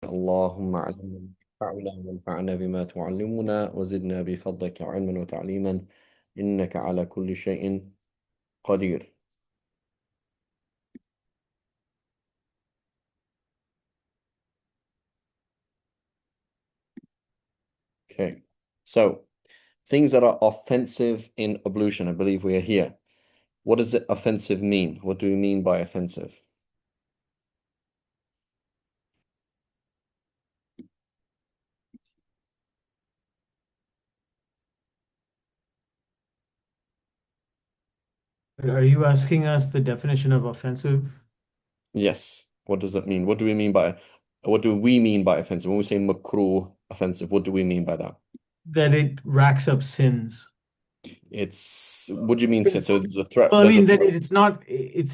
اللهم علمنا ما ينفعنا وانفعنا بما تعلمنا وزدنا بفضلك علما وتعليما إنك على كل شيء قدير. Okay, so things that are offensive in ablution, I believe we are here. What does it offensive mean? What do we mean by offensive? Are you asking us the definition of offensive? Yes. What does that mean? What do we mean by offensive? When we say makruh offensive, what do we mean by that? That it racks up sins. It's what do you mean? Well, So there's a threat. I There's a mean that threat. it's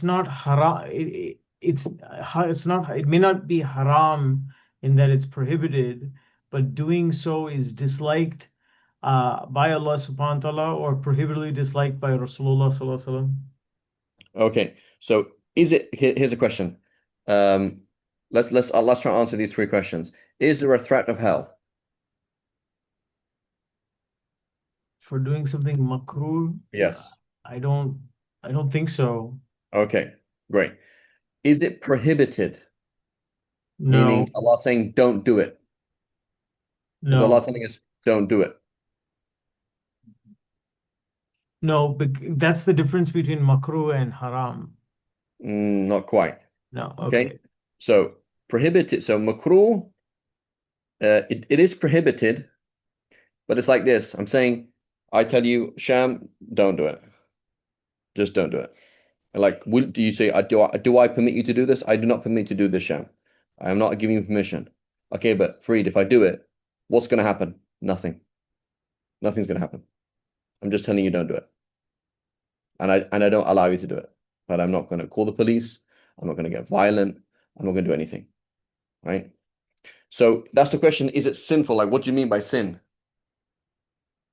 not haram. It's not. It may not be haram in that it's prohibited, but doing so is disliked by Allah subhanahu wa ta'ala or prohibitively disliked by Rasulullah sallallahu alaihi wasallam. Okay. So here's a question. Um, let's try and answer these three questions. Is there a threat of hell? For doing something makruh, Yes. I don't I don't think so. Okay. Great. Is it prohibited? No, Meaning Allah saying don't do it. Is Allah no, telling us don't do it? no, but that's the difference between makruh and haram. Not quite. No, Okay. okay. So prohibited. So makruh, it is prohibited, but it's like this. I'm saying, I tell you, Sham, don't do it. Just don't do it. Like, do you say, do I permit you to do this? I do not permit you to do this, Sham. I am not giving you permission. Okay, but Fareed, if I do it, what's going to happen? Nothing. Nothing's going to happen. I'm just telling you don't do it. And I don't allow you to do it. But I'm not going to call the police. I'm not going to get violent. I'm not going to do anything. Right? So that's the question. Is it sinful? Like, what do you mean by sin?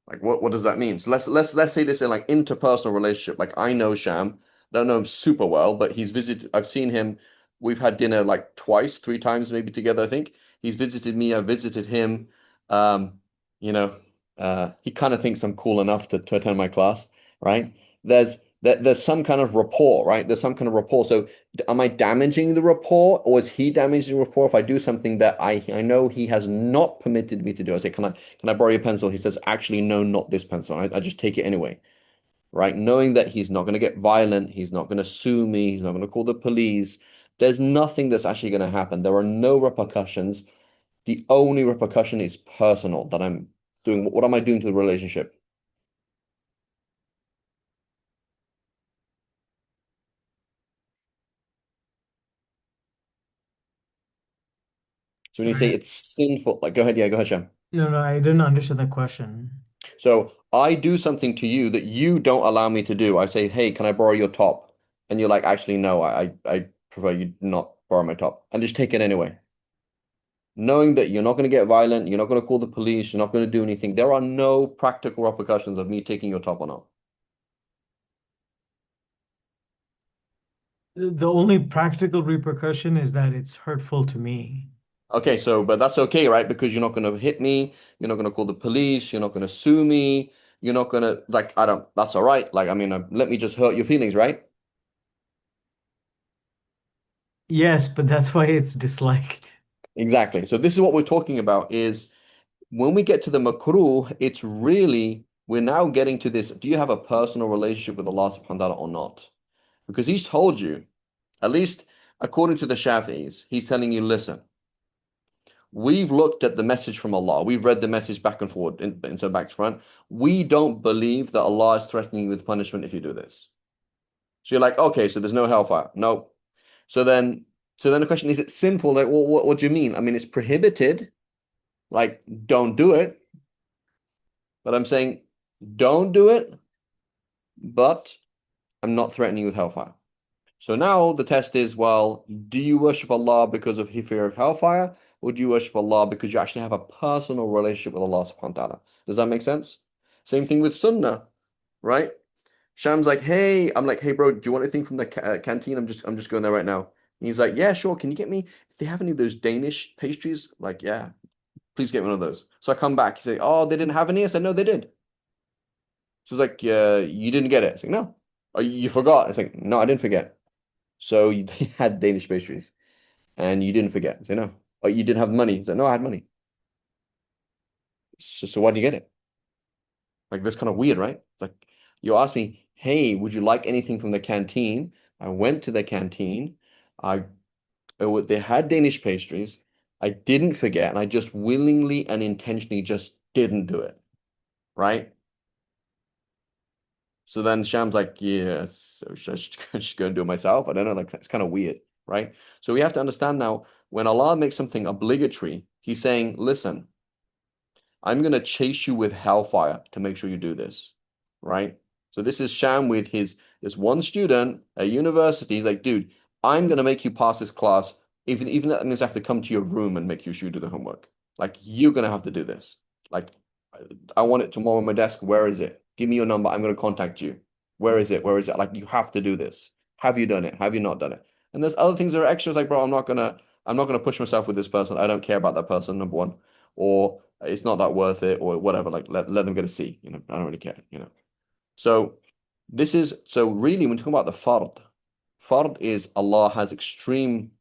Like what does that mean? So let's say this in like interpersonal relationship. Like I know Sham, I don't know him super well, but he's visited. I've seen him. We've had dinner like twice, three times maybe together. I think he's visited me. I've visited him. Um, you know, he kind of thinks I'm cool enough to attend my class, right? There's some kind of rapport, right? There's some kind of rapport. So am I damaging the rapport, or is he damaging the rapport if I do something that I know he has not permitted me to do? I say, can I borrow your pencil? He says, actually, no, not this pencil. I just take it anyway, right? Knowing that he's not going to get violent, he's not going to sue me, he's not going to call the police. There's nothing that's actually going to happen. There are no repercussions. The only repercussion is personal that I'm doing. What am I doing to the relationship? So when you say Sorry. it's sinful, like, go ahead. Yeah, go ahead, Shem. No, no, I didn't understand the question. So I do something to you that you don't allow me to do. I say, hey, can I borrow your top? And you're like, actually, no, I prefer you not borrow my top. And just take it anyway. Knowing that you're not going to get violent, you're not going to call the police, you're not going to do anything. There are no practical repercussions of me taking your top or not. The only practical repercussion is that it's hurtful to me. Okay, so, but that's okay, right? Because you're not going to hit me, you're not going to call the police, you're not going to sue me, you're not going to, like, I don't, that's all right. Like, I mean, let me just hurt your feelings, right? Yes, but that's why it's disliked. Exactly. So this is what we're talking about is when we get to the makruh, it's really, we're now getting to this, do you have a personal relationship with Allah subhanahu wa ta'ala or not? Because he's told you, at least according to the Shafi'is, he's telling you, listen, we've looked at the message from Allah. We've read the message back and forward, and so back to front. We don't believe that Allah is threatening you with punishment if you do this. So you're like, okay, so there's no hellfire. No. So then, so then the question is it sinful? Like, well, what do you mean? I mean, it's prohibited. Like, don't do it. But I'm saying, don't do it, but I'm not threatening you with hellfire. So now the test is, well, do you worship Allah because of fear of hellfire, or do you worship Allah because you actually have a personal relationship with Allah subhanahu wa ta'ala? Does that make sense? Same thing with Sunnah, right? Sham's like, hey, I'm like, hey, bro, do you want anything from the canteen? I'm just going there right now. And he's like, yeah, sure. Can you get me if they have any of those Danish pastries? I'm like, yeah, please get me one of those. So I come back. He's like, oh, they didn't have any. I said, no, they did. So he's like, yeah, you didn't get it. It's like, no. Oh, you forgot. It's like, no, I didn't forget. So you they had Danish pastries and you didn't forget. Say no. Oh, you didn't have money. He's like, no, I had money. So why did you get it? Like that's kind of weird, right? It's like you asked me, hey, would you like anything from the canteen? I went to the canteen. I they had Danish pastries. I didn't forget, and I just willingly and intentionally just didn't do it, right? So then Sham's like, yeah, so should I just go and do it myself? I don't know, like that's kind of weird, right? So we have to understand now when Allah makes something obligatory, He's saying, listen, I'm going to chase you with hellfire to make sure you do this, right? So this is Sham with his this one student at university. He's like, dude, I'm going to make you pass this class, even that means I have to come to your room and make you do the homework. Like you're going to have to do this. Like I want it tomorrow on my desk. Where is it? Give me your number. I'm going to contact you. Where is it? Where is it? Like you have to do this. Have you done it? Have you not done it? And there's other things that are extras. Like, bro, I'm not gonna push myself with this person. I don't care about that person. Number one, or it's not that worth it, or whatever. Like, let them get a C. You know, I don't really care. You know. So so really when you talk about the fard is Allah has extreme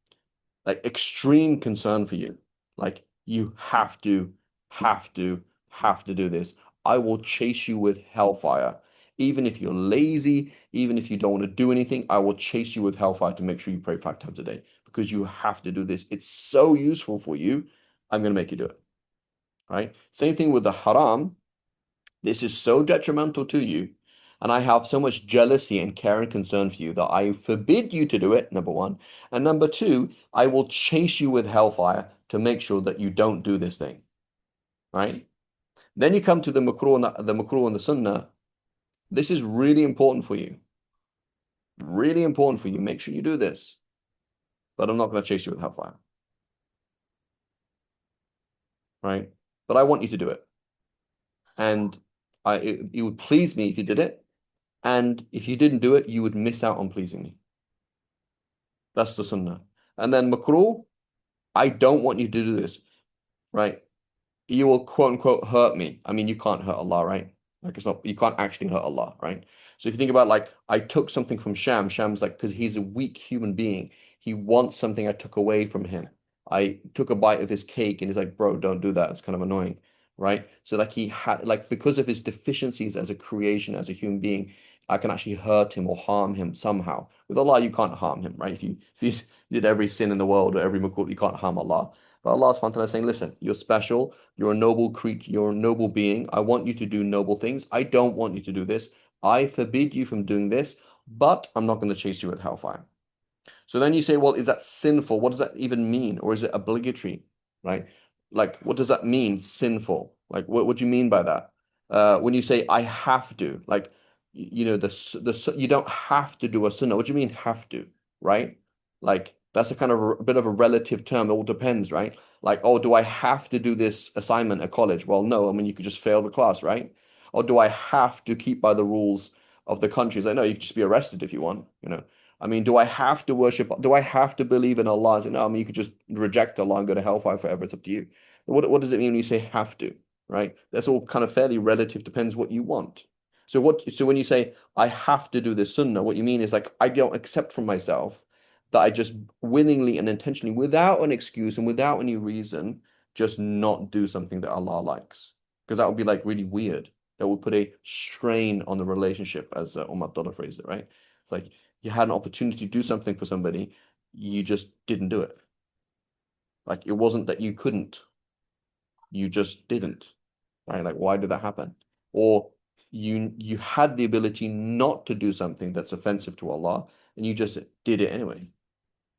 concern for you. Like you have to, have to do this. I will chase you with hellfire. Even if you're lazy, even if you don't want to do anything, I will chase you with hellfire to make sure you pray 5 times a day because you have to do this. It's so useful for you. I'm going to make you do it. Right? Same thing with the haram. This is so detrimental to you. And I have so much jealousy and care and concern for you that I forbid you to do it, number one. And number two, I will chase you with hellfire to make sure that you don't do this thing. Right? Then you come to the makruh and the sunnah. This is really important for you. Really important for you. Make sure you do this. But I'm not going to chase you with hellfire. Right? But I want you to do it. And it would please me if you did it. And if you didn't do it, you would miss out on pleasing me. That's the sunnah. And then makruh, I don't want you to do this, right? You will quote unquote hurt me. I mean, you can't hurt Allah, right? Like it's not, you can't actually hurt Allah, right? So if you think about like, I took something from Sham's like, because he's a weak human being, he wants something I took away from him. I took a bite of his cake and he's like, bro, don't do that. It's kind of annoying, right? So like he had, like, because of his deficiencies as a creation, as a human being, I can actually hurt him or harm him somehow. With Allah, you can't harm him, right? If you did every sin in the world or every makruh, you can't harm Allah. But Allah subhanahu wa ta'ala is saying, listen, you're special. You're a noble creature. You're a noble being. I want you to do noble things. I don't want you to do this. I forbid you from doing this, but I'm not going to chase you with hellfire. So then you say, well, is that sinful? What does that even mean? Or is it obligatory? Right? Like, what does that mean, sinful? Like, what do you mean by that? When you say, I have to, like, you know, you don't have to do a sunnah. What do you mean have to? Right? Like, that's a kind of a bit of a relative term. It all depends, right? Like, oh, do I have to do this assignment at college? Well, no. I mean, you could just fail the class, right? Or do I have to keep by the rules of the country? It's like, no, you could just be arrested if you want, you know. I mean, do I have to worship? Do I have to believe in Allah? No, I mean, you could just reject Allah and go to hellfire forever. It's up to you. What does it mean when you say have to, right? That's all kind of fairly relative, depends what you want. So when you say I have to do this sunnah, what you mean is like I don't accept from myself that I just willingly and intentionally, without an excuse and without any reason, just not do something that Allah likes. Because that would be like really weird. That would put a strain on the relationship, as Umar Abdullah phrased it, right? It's like you had an opportunity to do something for somebody, you just didn't do it. Like it wasn't that you couldn't, you just didn't, right? Like why did that happen? Or you had the ability not to do something that's offensive to Allah, and you just did it anyway.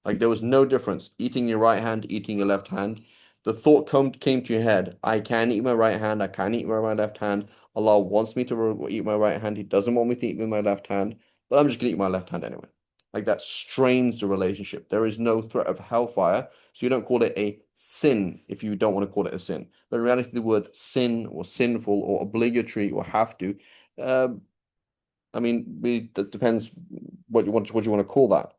Like there was no difference. Eating your right hand, eating your left hand. The thought came to your head. I can eat my right hand. I can eat my left hand. Allah wants me to eat my right hand. He doesn't want me to eat with my left hand. But I'm just going to eat my left hand anyway. Like that strains the relationship. There is no threat of hellfire. So you don't call it a sin if you don't want to call it a sin. But in reality, the word sin or sinful or obligatory or have to, um, I mean, that depends what you want to call that.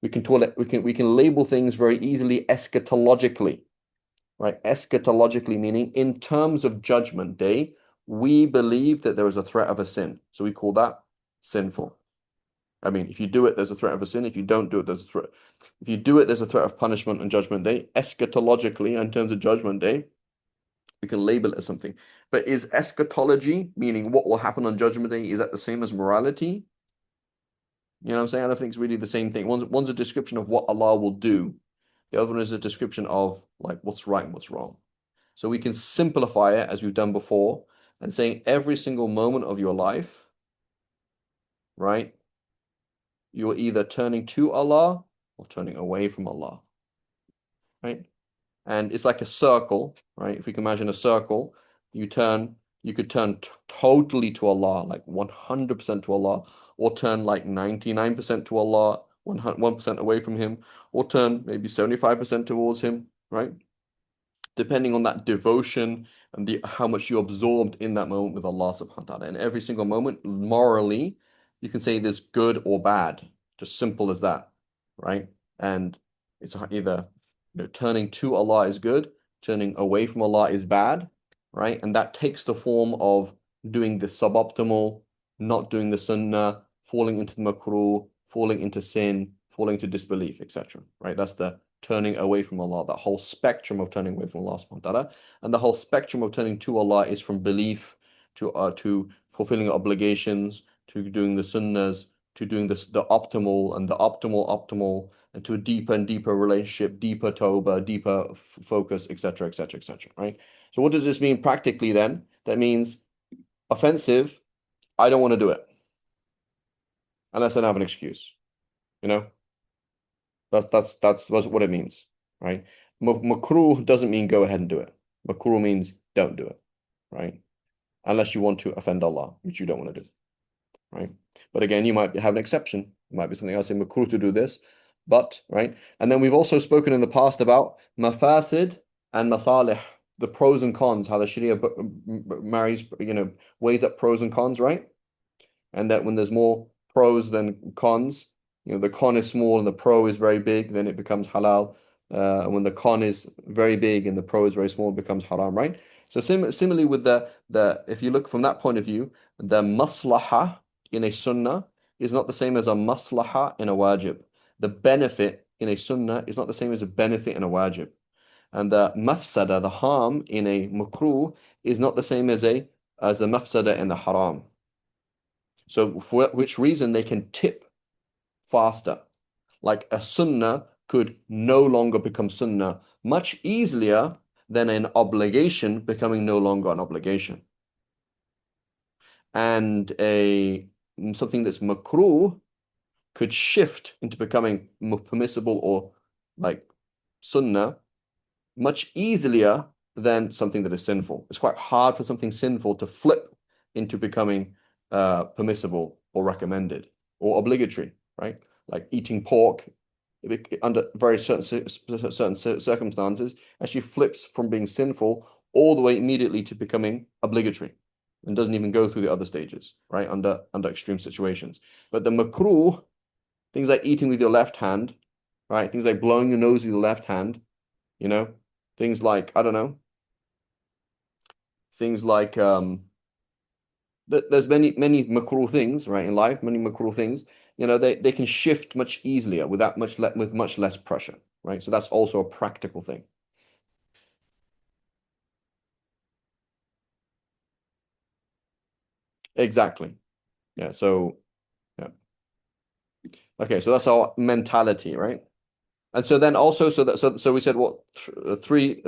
We can call it, we can label things very easily eschatologically, right? Eschatologically, meaning in terms of judgment day, we believe that there is a threat of a sin. So we call that sinful. I mean, if you do it, there's a threat of a sin. If you don't do it, there's a threat. If you do it, there's a threat of punishment on judgment day. Eschatologically, in terms of judgment day, we can label it as something. But is eschatology, meaning what will happen on judgment day, is that the same as morality? You know what I'm saying? I don't think it's really the same thing. One's a description of what Allah will do. The other one is a description of like what's right and what's wrong. So we can simplify it as we've done before and saying every single moment of your life, right? You're either turning to Allah or turning away from Allah, right? And it's like a circle, right? If we can imagine a circle, you could turn totally to Allah, like 100% to Allah, or turn like 99% to Allah, 1% away from Him, or turn maybe 75% towards Him, right? Depending on that devotion and the how much you absorbed in that moment with Allah subhanahu wa ta'ala. And every single moment, morally, you can say there's good or bad, just simple as that, right? And it's either turning to Allah is good, turning away from Allah is bad, right? And that takes the form of doing the suboptimal, not doing the sunnah, falling into the makruh, falling into sin, falling to disbelief, etc. Right? That's the turning away from Allah, that whole spectrum of turning away from Allah subhanahu wa ta'ala. And the whole spectrum of turning to Allah is from belief to fulfilling obligations, to doing the sunnahs, to doing the optimal and the optimal, and to a deeper and deeper relationship, deeper tawbah, deeper focus, etc., etc., etc. Right? So what does this mean practically then? That means offensive, I don't want to do it unless I have an excuse. You know? That's what it means, right? Makruh doesn't mean go ahead and do it. Makruh means don't do it, right? Unless you want to offend Allah, which you don't want to do, right? But again, you might have an exception. It might be something else in makruh to do this, but right. And then we've also spoken in the past about mafasid and masalih, the pros and cons, how the Sharia marries, weighs up pros and cons, right? And that when there's more pros than cons, the con is small and the pro is very big, then it becomes halal. When the con is very big and the pro is very small, it becomes haram, right? So similarly with the if you look from that point of view, the maslaha in a sunnah is not the same as a maslaha in a wajib. The benefit in a sunnah is not the same as a benefit in a wajib. And the mafsada, the harm in a makruh, is not the same as the mafsada in the haram. So for which reason they can tip faster. Like a sunnah could no longer become sunnah much easier than an obligation becoming no longer an obligation. And something that's makruh could shift into becoming permissible or like sunnah much easier than something that is sinful. It's quite hard for something sinful to flip into becoming permissible or recommended or obligatory, right? Like eating pork under very certain circumstances actually flips from being sinful all the way immediately to becoming obligatory and doesn't even go through the other stages, right? Under extreme situations. But the makruh, things like eating with your left hand, right? Things like blowing your nose with your left hand, things like, I don't know, things like there's many makruh things, right, in life, many makruh things, they can shift much easier without with much less pressure, right? So that's also a practical thing. Exactly. Yeah. So yeah. Okay. So that's our mentality, right? And so then also, so we said what three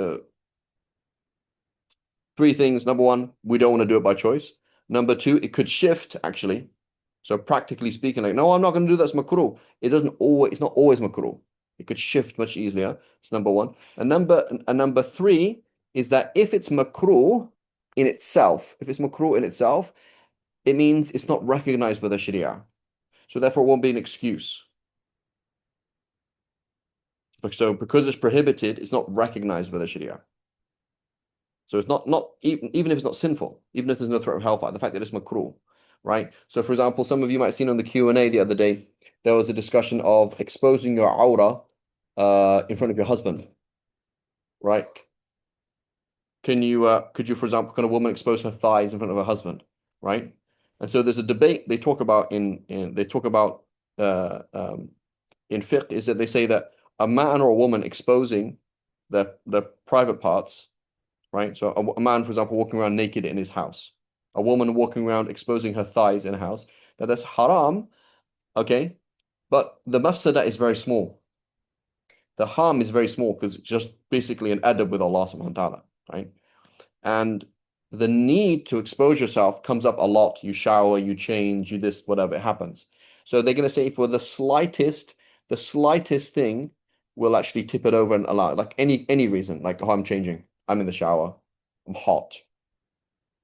things. Number one, we don't want to do it by choice. Number two, it could shift actually. So practically speaking, like, no, I'm not going to do that. It's makruh. It's not always makruh. It could shift much easier. It's number one. And number three is that if it's makruh in itself, it means it's not recognized by the Sharia. So therefore it won't be an excuse. So because it's prohibited, it's not recognized by the Sharia. So it's not even if it's not sinful, even if there's no threat of hellfire, the fact that it's makruh, right? So for example, some of you might have seen on the Q&A the other day, there was a discussion of exposing your aura in front of your husband, right? Could you, for example, can a woman expose her thighs in front of her husband, right? And so there's a debate they talk about in they talk about uh, um, in fiqh is that they say that a man or a woman exposing their private parts, right? So a man, for example, walking around naked in his house, a woman walking around exposing her thighs in a house, that's haram, okay? But the mafsada is very small. The harm is very small because it's just basically an adab with Allah subhanahu wa ta'ala, right? And the need to expose yourself comes up a lot. You shower, you change, you this, whatever, it happens. So they're going to say for the slightest thing will actually tip it over and allow, like any reason, like, oh, I'm changing, I'm in the shower, I'm hot,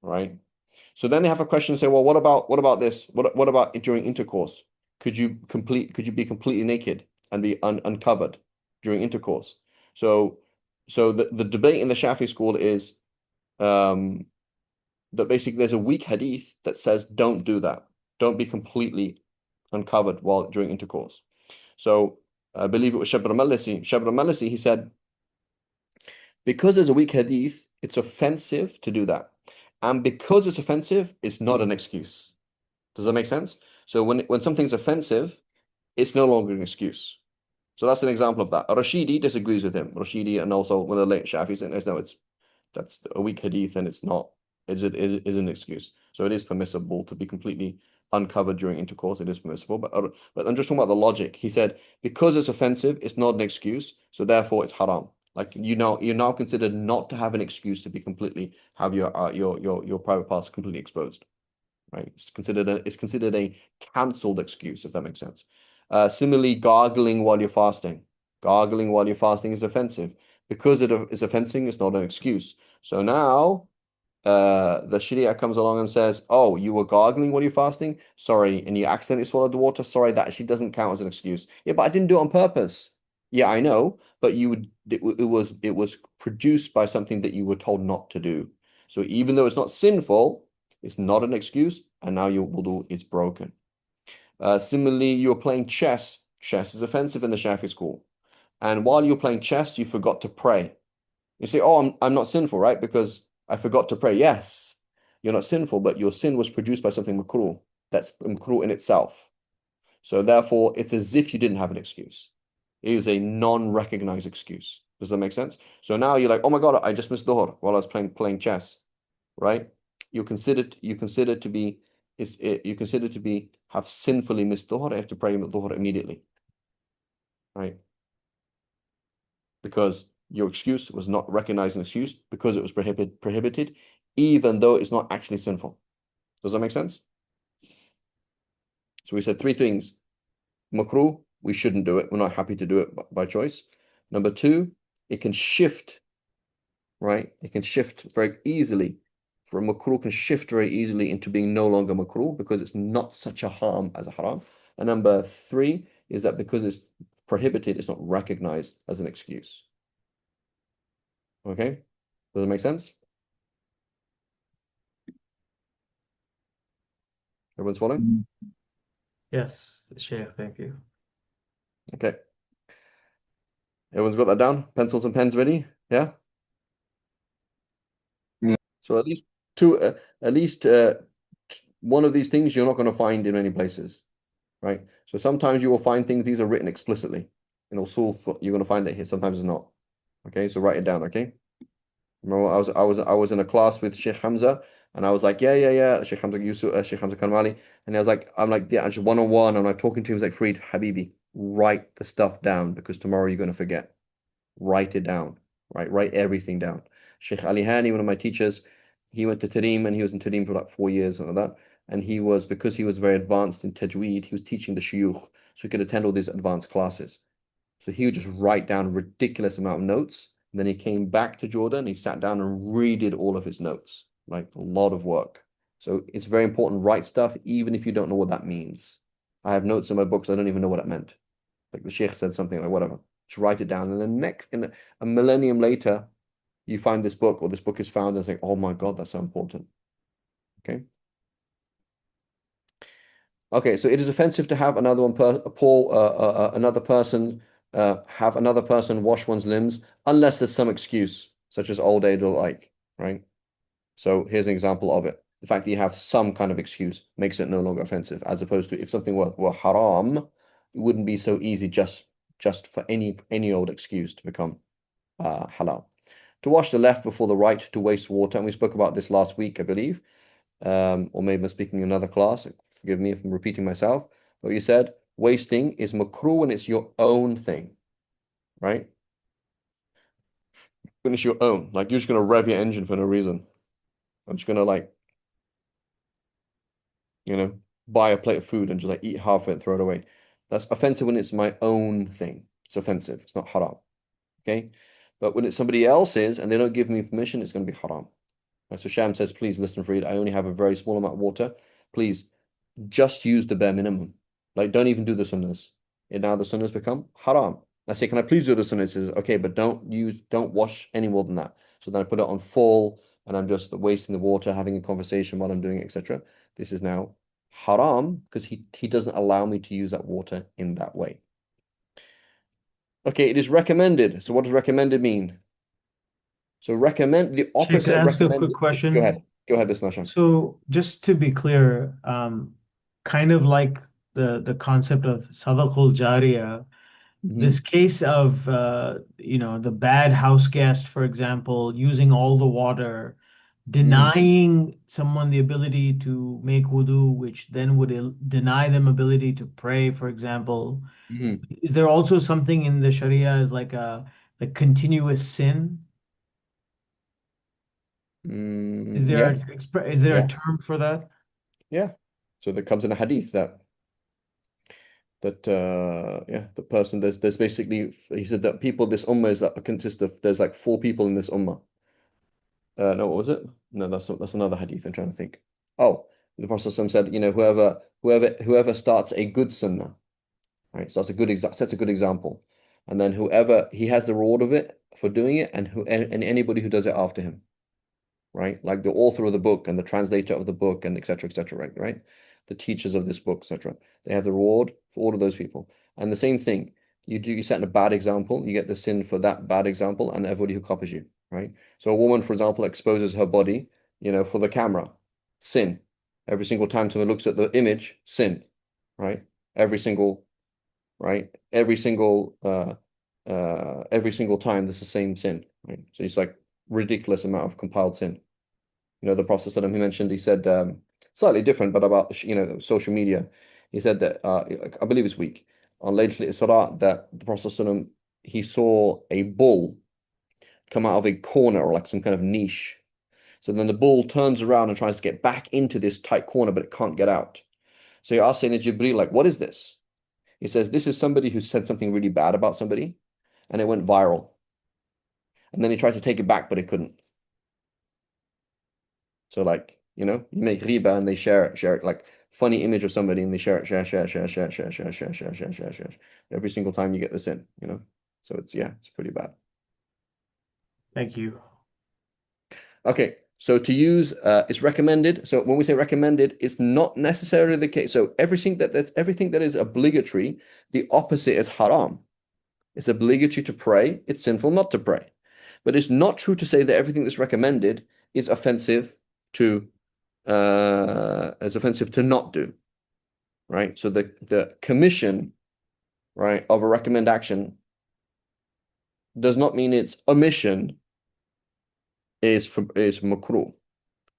right? So then they have a question and say, well, what about this? What about during intercourse? Could you be completely naked and be uncovered during intercourse? So the debate in the Shafi school is um that basically there's a weak hadith that says don't do that. Don't be completely uncovered while during intercourse. So I believe it was Shabr Malisi. Shabr Malisi, he said, because there's a weak hadith, it's offensive to do that. And because it's offensive, it's not an excuse. Does that make sense? So when something's offensive, it's no longer an excuse. So that's an example of that. Rashidi disagrees with him. Rashidi and also one of the late Shafis says, no, that's a weak hadith and it's not is an excuse. So it is permissible to be completely uncovered during intercourse. It is permissible, but I'm just talking about the logic. He said because it's offensive, it's not an excuse, so therefore it's haram. Like you're now considered not to have an excuse to be completely have your private parts completely exposed, right? It's considered a cancelled excuse, if that makes sense. Similarly, gargling while you're fasting. Gargling while you're fasting is offensive. Because it is offensive, it's not an excuse. So now the Sharia comes along and says, oh, you were gargling while you're fasting? Sorry, and you accidentally swallowed the water? Sorry, that actually doesn't count as an excuse. Yeah, but I didn't do it on purpose. Yeah, I know, but it was produced by something that you were told not to do. So even though it's not sinful, it's not an excuse, and now your wudu is broken. Similarly, you're playing chess. Chess is offensive in the Shafi school. And while you're playing chess, you forgot to pray. You say, oh, I'm not sinful, right? Because I forgot to pray. Yes, you're not sinful, but your sin was produced by something makruh. That's makruh in itself. So therefore, it's as if you didn't have an excuse. It is a non-recognized excuse. Does that make sense? So now you're like, oh my God, I just missed dhuhr while I was playing chess, right? You consider to be you consider to be have sinfully missed dhuhr. I have to pray dhuhr immediately, right? Because your excuse was not recognized an excuse because it was prohibited, even though it's not actually sinful. Does that make sense? So we said three things. Makruh, we shouldn't do it. We're not happy to do it by choice. Number two, it can shift, right? It can shift very easily. For a makruh can shift very easily into being no longer makruh because it's not such a harm as a haram. And number three is that because it's prohibited, it's not recognized as an excuse. Okay? Does it make sense? Everyone's following? Yes, Sheikh, thank you. Okay. Everyone's got that down? Pencils and pens ready? Yeah? Yeah. So two, at least one of these things you're not going to find in many places, right? So sometimes you will find things, these are written explicitly. In usul, you're going to find it here. Sometimes it's not. Okay, so write it down, okay? Remember, I was in a class with Sheikh Hamza, and I was like, yeah. Sheikh Hamza Yusuf, Sheikh Hamza Kanmali, and I'm like, yeah, just one on one, and I'm talking to him. He's like, Fareed, Habibi, write the stuff down because tomorrow you're going to forget. Write it down, right? Write everything down. Sheikh Ali Hani, one of my teachers, he went to Tarim and he was in Tarim for like 4 years and all that. And because he was very advanced in Tajweed, he was teaching the shuyukh, so he could attend all these advanced classes. So he would just write down a ridiculous amount of notes. And then he came back to Jordan, he sat down and redid all of his notes, like a lot of work. So it's very important, write stuff, even if you don't know what that means. I have notes in my books, I don't even know what it meant. Like the Sheikh said something like whatever. Just write it down. And then in a millennium later, you find this book or this book is found and it's like, oh my God, that's so important. Okay. Okay, so it is offensive to have another one per Paul another person have another person wash one's limbs unless there's some excuse, such as old age or like, right? So here's an example of it. The fact that you have some kind of excuse makes it no longer offensive, as opposed to if something were haram, it wouldn't be so easy just for any old excuse to become halal. To wash the left before the right to waste water, and we spoke about this last week, I believe, or maybe I'm speaking in another class. Forgive me if I'm repeating myself. But you said wasting is makruh when it's your own thing, right? When it's your own, like you're just gonna rev your engine for no reason. I'm just gonna like, buy a plate of food and just like eat half of it and throw it away. That's offensive when it's my own thing. It's offensive. It's not haram. Okay. But when it's somebody else's and they don't give me permission, it's going to be haram. Right, so Sham says, please listen, Farid. I only have a very small amount of water. Please just use the bare minimum. Like, don't even do the sunnahs. And now the sunnahs become haram. I say, can I please do the sunnahs? He says, okay, but don't wash any more than that. So then I put it on full and I'm just wasting the water, having a conversation while I'm doing it, etc. This is now haram because he doesn't allow me to use that water in that way. Okay, it is recommended. So what does recommended mean? So recommend the Sheikh, can opposite I of ask you a quick recommended. Go question? ahead. Go ahead, Bismillah. So just to be clear, kind of like the concept of sadaqul jariyah, this Hmm. case of the bad house guest, for example, using all the water, Hmm. denying someone the ability to make wudu, which then would deny them ability to pray, for example. Hmm. Is there also something in the Sharia as like a continuous sin? Yeah, Is there a yeah, term for that? yeah. So there comes in a hadith that yeah, the person there's basically he said that people this ummah is that consists of there's like four people in this ummah. No, what was it? No, that's another hadith. I'm trying to think. Oh, the Prophet ﷺ said, whoever starts a good sunnah, right? So that's a sets a good example, and then whoever he has the reward of it for doing it, and anybody who does it after him, right? Like the author of the book and the translator of the book and etc. etc. Right, right? The teachers of this book, etc. They have the reward for all of those people. And the same thing, you set a bad example, you get the sin for that bad example and everybody who copies you, right? So a woman, for example, exposes her body, for the camera, sin. Every single time someone looks at the image, sin, right? Every single, right? Every single time, this is the same sin, right? So it's like ridiculous amount of compiled sin. The Prophet ﷺ, he mentioned, he said, slightly different, but about, social media. He said that, I believe it's weak, on Laylatul Isra, that the Prophet ﷺ, he saw a bull come out of a corner or like some kind of niche. So then the bull turns around and tries to get back into this tight corner, but it can't get out. So he asked Sayyidina Jibreel, like, what is this? He says, this is somebody who said something really bad about somebody, and it went viral. And then he tried to take it back, but he couldn't. So like, you make riba and they share it, like funny image of somebody and they share it, share. Every single. Time you get this in. So it's pretty bad. Thank you. Okay, so to use it's recommended. So when we say recommended, it's not necessarily the case. So everything that is obligatory, the opposite is haram. It's obligatory to pray, it's sinful not to pray. But it's not true to say that everything that's recommended is offensive to not do, right? So the commission, right, of a recommend action does not mean its omission is makruh.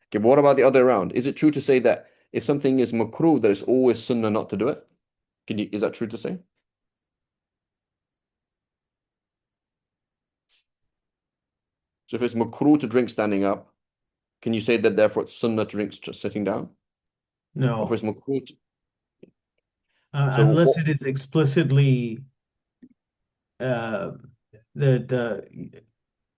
Okay, but what about the other way around? Is it true to say that if something is makruh, that it's always sunnah not to do it? Is that true to say? So if it's makruh to drink standing up, can you say that therefore it's sunnah to drink just sitting down? Or if it's No, makruh, so unless what? it is explicitly uh, the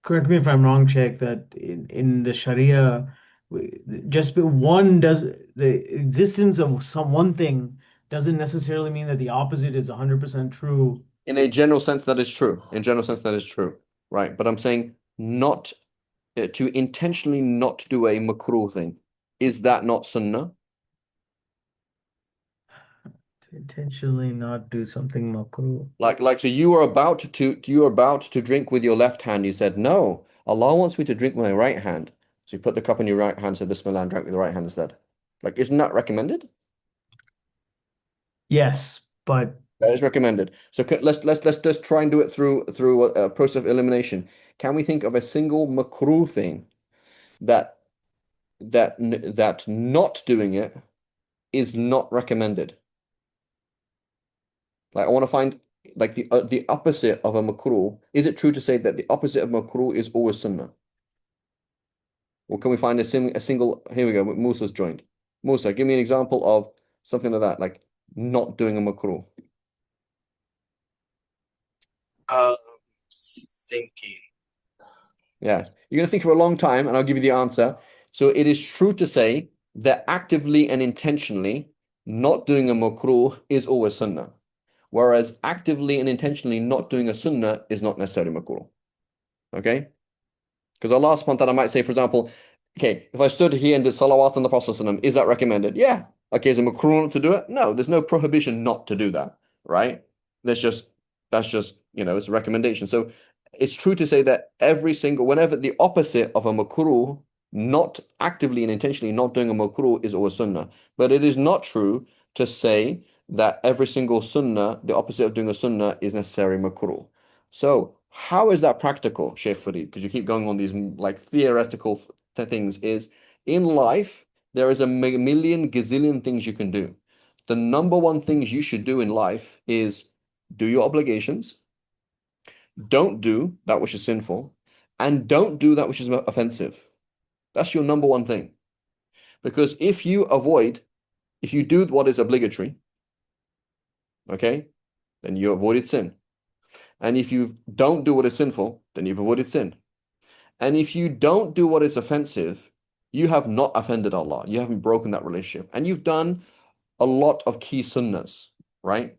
correct me if I'm wrong, Sheikh, that in the Sharia, one does the existence of some one thing doesn't necessarily mean that the opposite is 100% true. In a general sense, that is true. In general sense, that is true, right? But I'm saying not to intentionally not do a makruh thing. Is that not sunnah? To intentionally not do something makruh. So you were about to drink with your left hand. You said, no, Allah wants me to drink with my right hand. So you put the cup in your right hand, said Bismillah, and drank with the right hand instead. Like, isn't that recommended? Yes, but That is recommended. So let's just try and do it through a process of elimination. Can we think of a single makruh thing that that not doing it is not recommended? Like I want to find like the opposite of a makruh. Is it true to say that the opposite of makruh is always sunnah? Or can we find a single? Here we go. Musa's joined. Musa, give me an example of something like that, like not doing a makruh. Uh, Thinking. Yeah, you're gonna think for a long time, and I'll give you the answer. So it is true to say that actively and intentionally not doing a makruh is always sunnah, whereas actively and intentionally not doing a sunnah is not necessarily makruh. Okay? Because Allah subhanahu wa ta'ala might say, for example, okay, if I stood here and did salawat on the Prophet ﷺ, is that recommended? Yeah. Okay, is it makruh not to do it? No, there's no prohibition not to do that, right? There's just that's just, it's a recommendation. So it's true to say that whenever the opposite of a makruh, not actively and intentionally not doing a makruh is always sunnah. But it is not true to say that every single sunnah, the opposite of doing a sunnah, is necessarily makruh. So, how is that practical, Sheikh Farid? Because you keep going on these like theoretical things. Is in life, there is a million gazillion things you can do. The number one things you should do in life is do your obligations, don't do that which is sinful, and don't do that which is offensive. That's your number one thing. Because if you do what is obligatory, okay, then you avoided sin. And if you don't do what is sinful, then you've avoided sin. And if you don't do what is offensive, you have not offended Allah. You haven't broken that relationship. And you've done a lot of key sunnahs, right?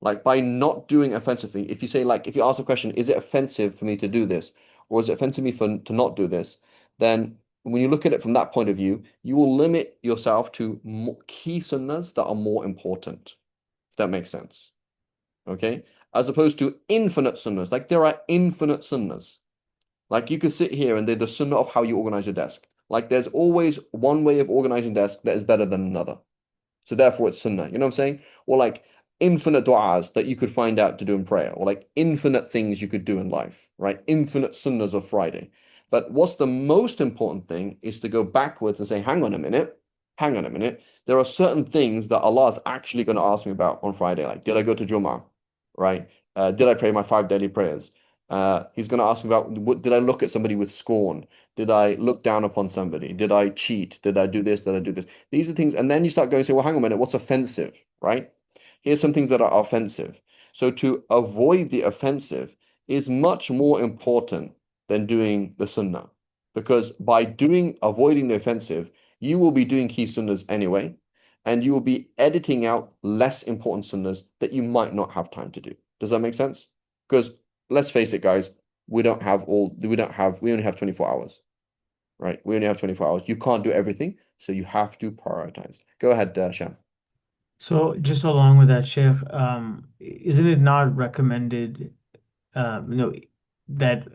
Like by not doing offensive thing. If you say, like, if you ask a question, is it offensive for me to do this? Or is it offensive to not do this? Then when you look at it from that point of view, you will limit yourself to key sunnahs that are more important, if that makes sense. Okay? As opposed to infinite sunnahs. Like there are infinite sunnahs. Like you could sit here and they're the sunnah of how you organize your desk. Like there's always one way of organizing desk that is better than another. So therefore it's sunnah. You know what I'm saying? Or like infinite du'as that you could find out to do in prayer, or like infinite things you could do in life, right? Infinite sunnahs of Friday. But what's the most important thing is to go backwards and say, hang on a minute, hang on a minute. There are certain things that Allah is actually going to ask me about on Friday. Like, did I go to Jummah? Right? Did I pray my 5 daily prayers? He's going to ask me about, did I look at somebody with scorn? Did I look down upon somebody? Did I cheat? Did I do this? Did I do this? These are things. And then you start going and say, well, hang on a minute, what's offensive, right? Here's some things that are offensive. So to avoid the offensive is much more important than doing the sunnah. Because by avoiding the offensive, you will be doing key sunnahs anyway, and you will be editing out less important sunnahs that you might not have time to do. Does that make sense? Because let's face it, guys, we only have 24 hours, right? We only have 24 hours. You can't do everything, so you have to prioritize. Go ahead, Sham. so just along with that, Sheikh, isn't it not recommended, you know, that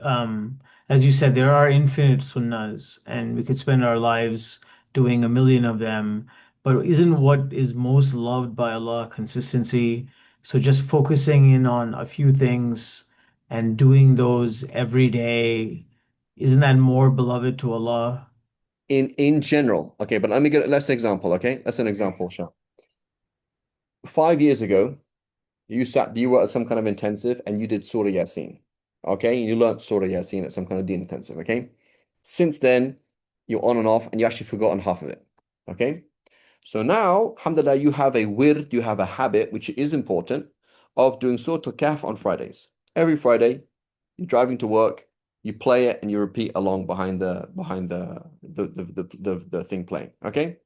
as you said, there are infinite sunnahs, and we could spend our lives doing a million of them. But isn't what is most loved by Allah consistency? So just focusing in on a few things and doing those every day, isn't that more beloved to Allah? In general, okay, but let me get let's example, okay? That's an example, Sham. 5 years ago, you were at some kind of intensive and you did Surah Yasin. Okay, you learned Surah Yasin at some kind of deen intensive, okay? Since then, you're on and off and you actually forgotten half of it. Okay? So now, alhamdulillah, you have a wird, you have a habit, which is important, of doing Surah Al-Kahf on Fridays. Every Friday, you're driving to work, you play it and you repeat along behind the thing playing. Okay?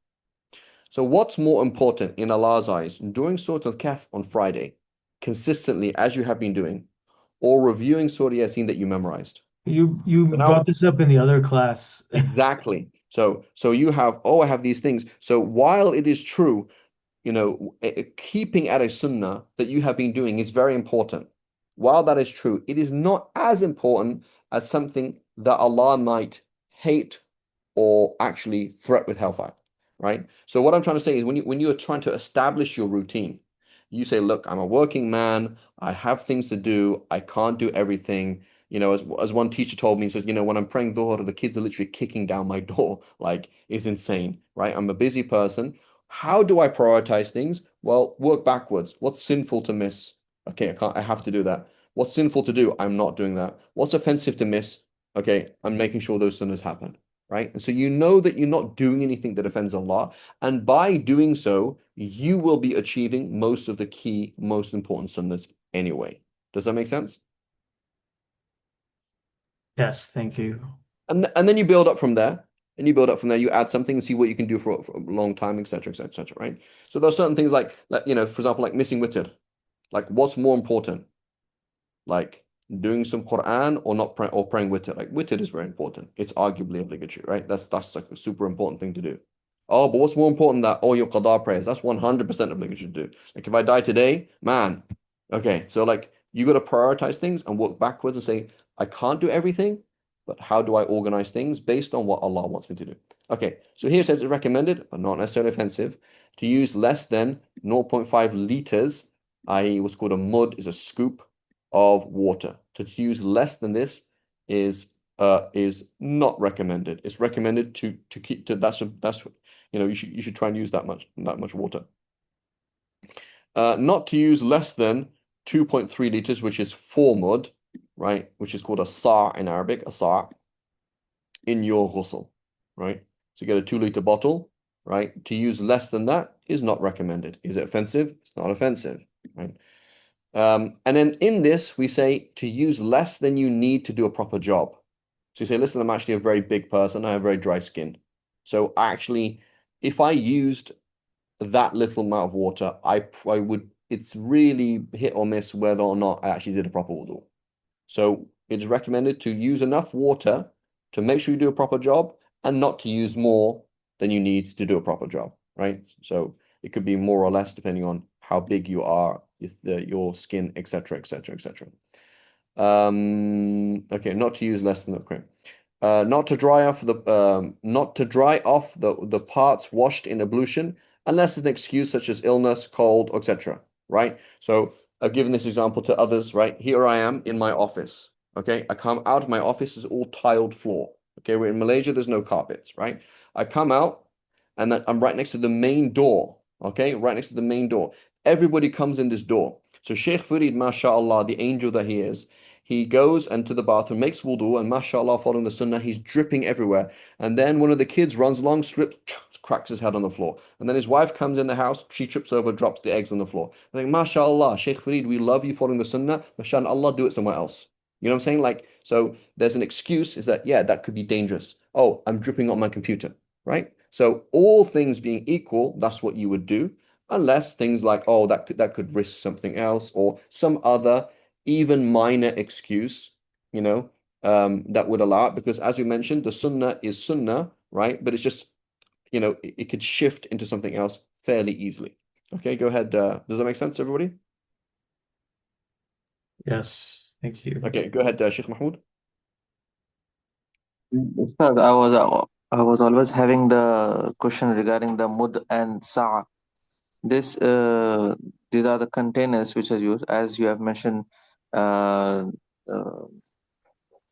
So what's more important in Allah's eyes, doing Surah Al-Kahf on Friday consistently as you have been doing, or reviewing Surah Yasin that you memorized? You So brought now, this up in the other class. exactly. So you have, I have these things. So while it is true, keeping at a sunnah that you have been doing is very important. While that is true, it is not as important as something that Allah might hate or actually threat with hellfire, right? So what I'm trying to say is when you are trying to establish your routine, you say, look, I'm a working man, I have things to do, I can't do everything. As one teacher told me, he says, when I'm praying dhuhr, the kids are literally kicking down my door, like it's insane, right? I'm a busy person. How do I prioritize things? Well, work backwards. What's sinful to miss? Okay, I have to do that. What's sinful to do? I'm not doing that. What's offensive to miss? Okay, I'm making sure those sunnahs happen, right? And so you know that you're not doing anything that offends Allah. And by doing so, you will be achieving most of the key, most important sunnahs anyway. Does that make sense? Yes, thank you. And then you build up from there. And you build up from there. You add something and see what you can do for a long time, etc., etc., etc., right? So there's certain things like for example, like missing witr. Like what's more important? Like doing some Quran or not pray, or praying witr. Like witr is very important. It's arguably obligatory, right? That's like a super important thing to do. Oh, but what's more important that all your qada prayers? That's 100% obligatory to do. Like if I die today, man. Okay, so like you got to prioritize things and work backwards and say, I can't do everything, but how do I organize things based on what Allah wants me to do? Okay, so here it says it's recommended, but not necessarily offensive, to use less than 0.5 liters, i.e., what's called a mud is a scoop of water. To use less than this is not recommended. It's recommended to keep to that's you should try and use that much water. Not to use less than 2.3 liters, which is 4 mud, right? Which is called a sa' in Arabic, a sa' in your ghusl, right? So get a 2-liter bottle, right? To use less than that is not recommended. Is it offensive? It's not offensive, right? And then in this, we say to use less than you need to do a proper job. So you say, listen, I'm actually a very big person. I have very dry skin. So actually, if I used that little amount of water, I would, it's really hit or miss whether or not I actually did a proper wudu. So it's recommended to use enough water to make sure you do a proper job and not to use more than you need to do a proper job, right? So it could be more or less depending on how big you are, your skin, etc., etc., etc. Okay, not to use less than okay. Not to dry off the parts washed in ablution unless there's an excuse such as illness, cold, etc. Right? So I've given this example to others, right? Here I am in my office. Okay, I come out of my office, is all tiled floor. Okay, we're in Malaysia, there's no carpets, right? I come out and then I'm right next to the main door. Okay, right next to the main door. Everybody comes in this door. So Sheikh Farid, mashallah, the angel that he is, he goes into the bathroom, makes wudu, and mashallah, following the sunnah, he's dripping everywhere. And then one of the kids runs along, slips, cracks his head on the floor. And then his wife comes in the house, she trips over, drops the eggs on the floor. I think, mashallah, Sheikh Farid, we love you following the sunnah. Mashallah, do it somewhere else. You know what I'm saying? Like, so there's an excuse is that, yeah, that could be dangerous. Oh, I'm dripping on my computer, right? So all things being equal, that's what you would do, unless things like, oh, that could risk something else or some other even minor excuse, that would allow it. Because as we mentioned, the sunnah is sunnah, right? But it's just, it could shift into something else fairly easily. Okay, go ahead. Does that make sense, everybody? Yes, thank you. Okay, go ahead, Sheikh Mahmoud. Ustad, I was always having the question regarding the mud and sa'. This these are the containers which are used, as you have mentioned, uh, uh,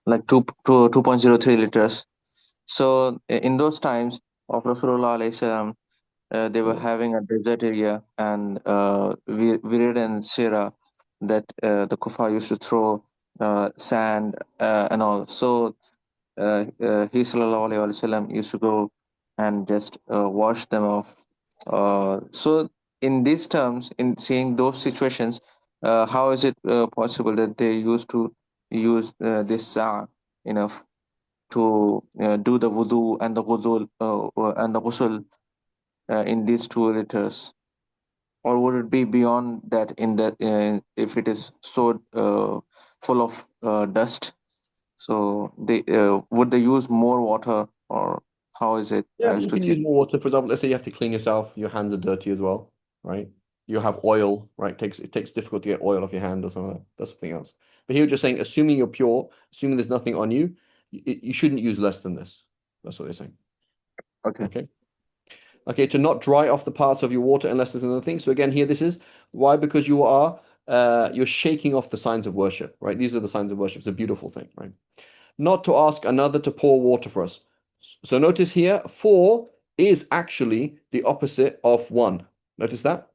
like 2.03 liters. So in those times of Rasulullah alayhi salam, they were So, having a desert area, and we read in Sirah that the kuffar used to throw sand and all. So he sallallahu alaihi wasallam used to go and just wash them off. So in these terms, in seeing those situations, how is it possible that they used to use this enough to do the wudu and the ghusl in these 2 liters? Or would it be beyond that in that if it is so full of dust? So they would they use more water, or how is it? yeah, I used you to can use think. more water. For example, let's say you have to clean yourself, your hands are dirty as well. right? You have oil, right? It takes difficult to get oil off your hand or something like that. That's something else. But here we're just saying, assuming you're pure, assuming there's nothing on you, you shouldn't use less than this. That's what they're saying. Okay. Okay. Okay, to not dry off the parts of your water unless there's another thing. So again, here this is why, because you're shaking off the signs of worship, right? These are the signs of worship. It's a beautiful thing, right? Not to ask another to pour water for us. So notice here, for is actually the opposite of one. Notice that?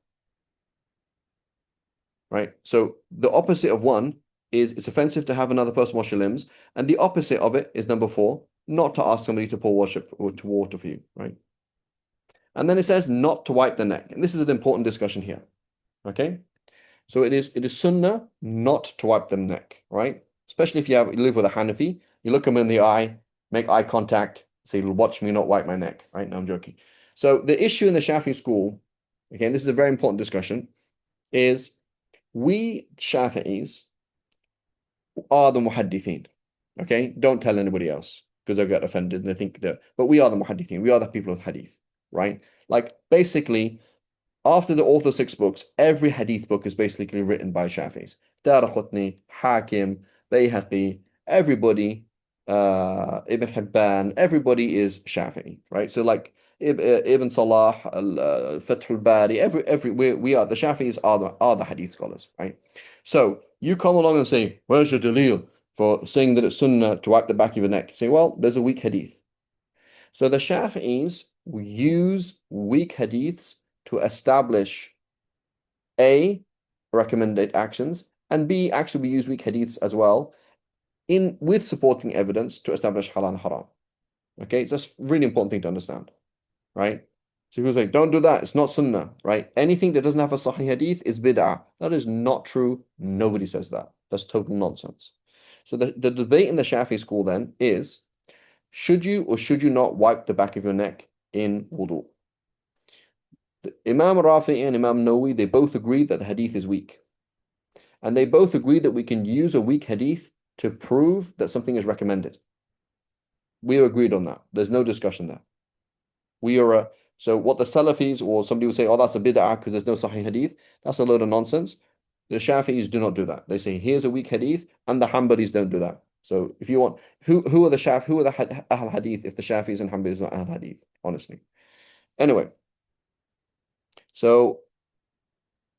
Right? So the opposite of one is it's offensive to have another person wash your limbs, and the opposite of it is number 4, not to ask somebody to pour worship or to water for you, right? And then it says not to wipe the neck. And this is an important discussion here. Okay? So it is sunnah not to wipe the neck, right? Especially if you live with a Hanafi, you look them in the eye, make eye contact, say, watch me not wipe my neck, right? No, I'm joking. So the issue in the Shafi school, again, this is a very important discussion, is we Shafi'is are the muhaddithin. Okay? Don't tell anybody else because they'll get offended and they think that, but we are the muhaddithin. We are the people of hadith, right? Like basically, after the author 6 books, every hadith book is basically written by Shafis. Daraqutni, Hakim, Bayhaqi, everybody, Ibn Hibban, everybody is Shafi'i, right? So like Ibn Salah, Fath al-Bari, we are the Shafi'is are the hadith scholars, right? So you come along and say, where's your dalil for saying that it's sunnah to wipe the back of your neck? You say, well, there's a weak hadith. So the Shafi'is use weak hadiths to establish A, recommended actions, and B, actually we use weak hadiths as well with supporting evidence to establish halal and haram. Okay, it's just really important thing to understand, right? So people say, don't do that, it's not sunnah, right? Anything that doesn't have a sahih hadith is bid'ah. That is not true. Nobody says that. That's total nonsense. So the debate in the Shafi school then is, should you or should you not wipe the back of your neck in wudu? Imam Rafi'i and Imam Nawawi, they both agree that the hadith is weak. And they both agree that we can use a weak hadith to prove that something is recommended. We are agreed on that. There's no discussion there. So what the Salafis or somebody will say, oh, that's a bid'ah because there's no Sahih hadith, that's a load of nonsense. The Shafi'is do not do that. They say, here's a weak hadith, and the Hanbalis don't do that. So if you want, who are the Ahl Hadith if the Shafi'is and Hanbalis are not Ahl Hadith, honestly. Anyway, so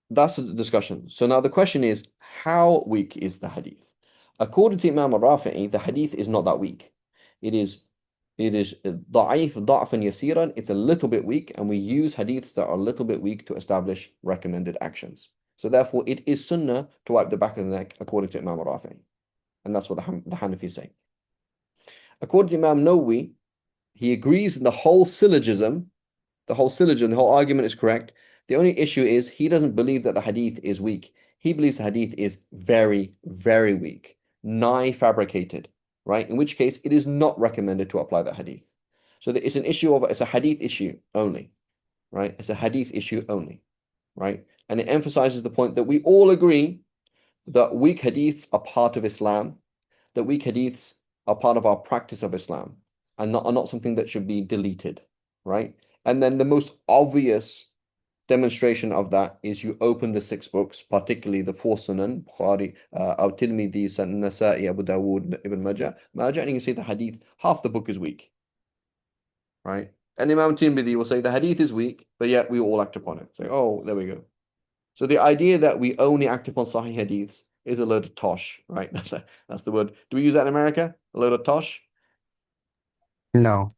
that's the discussion. So now the question is, how weak is the hadith? According to Imam al-Rafi'i, the hadith is not that weak. It is ضعيف ضعفا يسيرا. It's a little bit weak, and we use hadiths that are a little bit weak to establish recommended actions. So therefore, it is sunnah to wipe the back of the neck, according to Imam al-Rafi'i. And that's what the Hanafis say. According to Imam Nawawi, he agrees in the whole syllogism, the whole argument is correct. The only issue is he doesn't believe that the hadith is weak. He believes the hadith is very, very weak, nigh fabricated, right? In which case, it is not recommended to apply that hadith. So it's a hadith issue only, right? It's a hadith issue only, right? And it emphasizes the point that we all agree that weak hadiths are part of Islam, that weak hadiths are part of our practice of Islam, and are not something that should be deleted, right? And then the most obvious demonstration of that is you open the 6 books, particularly the 4 Sunan, Bukhari, Al-Tirmidhi, Nasa'i, Abu Dawood, Ibn Majah, and you can see the hadith, half the book is weak, right? And Imam Tirmidhi will say the hadith is weak, but yet we all act upon it. Say, oh, there we go. So the idea that we only act upon Sahih hadiths is a load of tosh, right? That's the word. Do we use that in America? A load of tosh? No.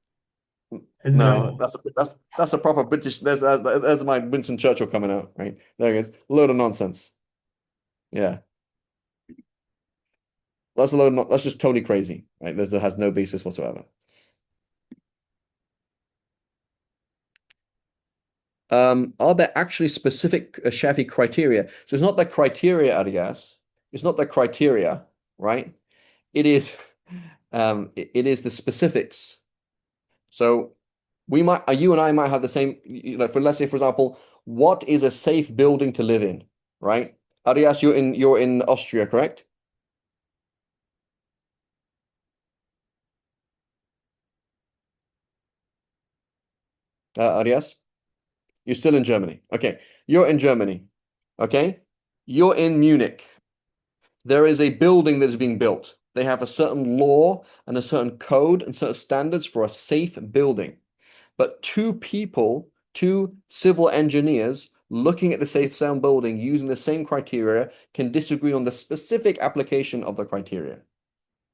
No, that's a proper British. There's my Winston Churchill coming out, right? There it is. A load of nonsense. Yeah, that's just totally crazy, right? That has no basis whatsoever. Are there actually specific Shafi criteria? So it's not the criteria, Arias. It's not the criteria, right? It is, it is the specifics. So you and I might have the same, let's say, for example, what is a safe building to live in, right? Arias, you're in Austria, correct? Arias? You're still in Germany. Okay. You're in Germany. Okay. You're in Munich. There is a building that is being built. They have a certain law and a certain code and certain standards for a safe building. But two civil engineers looking at the safe sound building using the same criteria can disagree on the specific application of the criteria.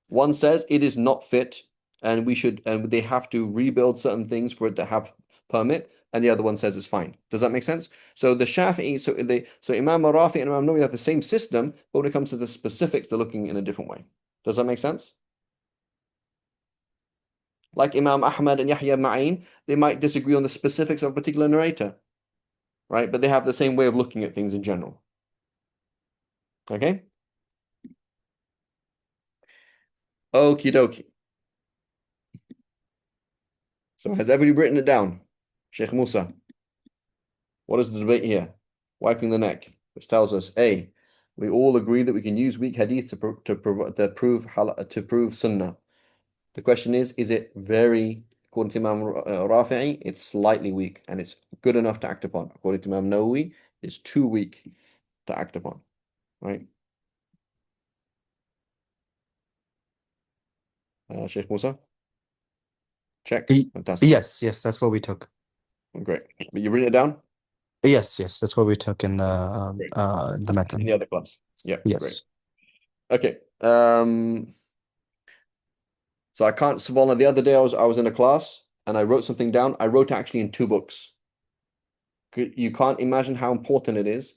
One says it is not fit and they have to rebuild certain things for it to have permit, and the other one says it's fine. Does that make sense? So the Shafi'i, so Imam Rafi and Imam Nawawi have the same system, but when it comes to the specifics, they're looking in a different way. Does that make sense? Like Imam Ahmad and Yahya Ma'in, they might disagree on the specifics of a particular narrator, right? But they have the same way of looking at things in general. Okay? Okie dokie. So has everybody written it down? Sheikh Musa, what is the debate here? Wiping the neck, which tells us A, we all agree that we can use weak hadith to prove sunnah. The question is it very, according to Imam Rafi'i, it's slightly weak and it's good enough to act upon. According to Imam Nawawi, it's too weak to act upon, right? Sheikh Musa? Check. Fantastic. Yes, that's what we took. Great. But you written it down? Yes, that's what we took in Great. the In method. the other class. Yeah, great. Yes. Okay. So I can't, Savannah, the other day I was in a class and I wrote something down. I wrote actually in 2 books. You can't imagine how important it is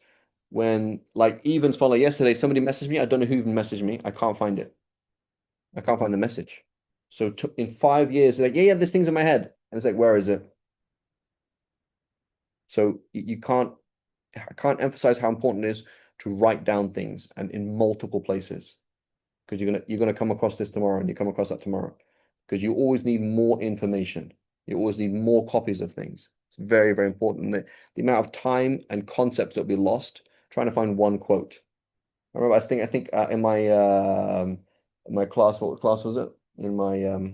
when, like, even Savannah, yesterday somebody messaged me. I don't know who even messaged me. I can't find it. I can't find the message. So in 5 years, they're like, yeah, this thing's in my head. And it's like, where is it? So you can't, I can't emphasize how important it is to write down things and in multiple places. Because you're gonna come across this tomorrow and you come across that tomorrow. Because you always need more information. You always need more copies of things. It's very, very important. The amount of time and concepts that will be lost trying to find one quote. I remember I think in my class, what class was it? In my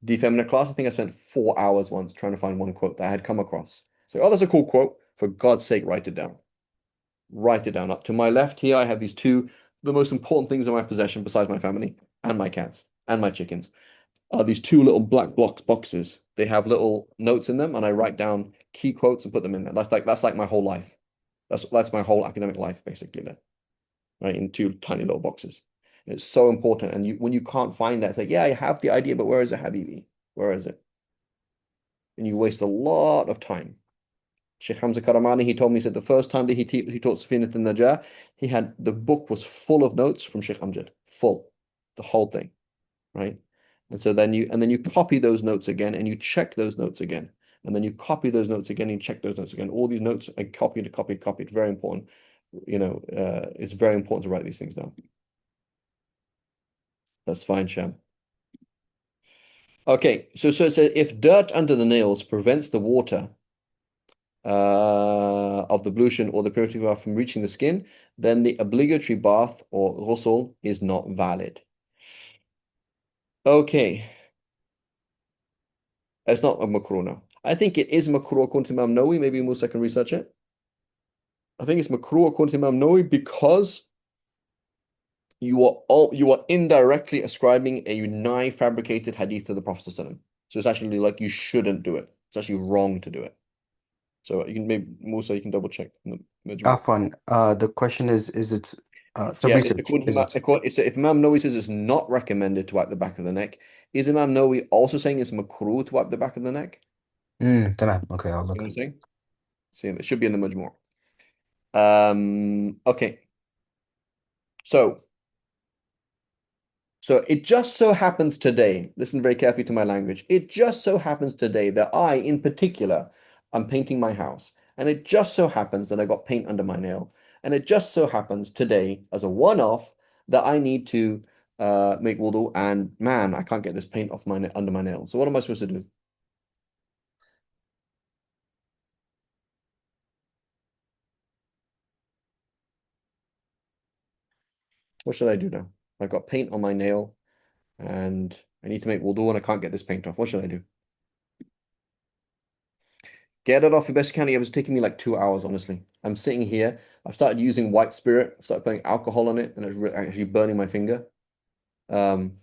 D-Feminine class, I think I spent 4 hours once trying to find one quote that I had come across. So, oh, that's a cool quote. For God's sake, write it down. Write it down. Up to my left here, I have these two, the most important things in my possession besides my family and my cats and my chickens, are these two little black boxes. They have little notes in them, and I write down key quotes and put them in there. That's like my whole life. That's my whole academic life, basically, there, right? In two tiny little boxes. And it's so important. And when you can't find that, it's like, yeah, I have the idea, but where is it, Habibi? Where is it? And you waste a lot of time. Sheikh Hamza Karamani, he told me, he said the first time that he taught Safinat al-Najah, the book was full of notes from Sheikh Amjad, full, the whole thing, right? And so then you copy those notes again and you check those notes again. And then you copy those notes again and you check those notes again. All these notes are copied. Very important. It's very important to write these things down. That's fine, Sham. Okay, so it says if dirt under the nails prevents the water of the ablution or the purity bath from reaching the skin, then the obligatory bath or ghusl is not valid. Okay. It's not a makruh now. I think it is makruh according to Imam Nawawi. Maybe Musa can research it. I think it's makruh according to Imam Nawawi because you are indirectly ascribing a nigh fabricated hadith to the Prophet ﷺ. So it's actually like you shouldn't do it. It's actually wrong to do it. So you can maybe Musa, you can double check in the Majmu'. Afwan, the question is it some Yeah, research? so if Imam Nawawi says it's not recommended to wipe the back of the neck, is Imam Nawawi also saying it's makruh to wipe the back of the neck? Tamam. Okay, I'll You know look. what I'm saying? See, it should be in the Majmu'. Okay. So it just so happens today, listen very carefully to my language. It just so happens today that I, in particular, I'm painting my house. And it just so happens that I got paint under my nail. And it just so happens today, as a one-off, that I need to make wudu. And man, I can't get this paint off under my nail. So what am I supposed to do? What should I do now? I've got paint on my nail and I need to make wudu and I can't get this paint off. What should I do? Get it off your best you can. It was taking me like 2 hours, honestly. I'm sitting here. I've started using white spirit. I've started putting alcohol on it, and it's actually burning my finger. Um,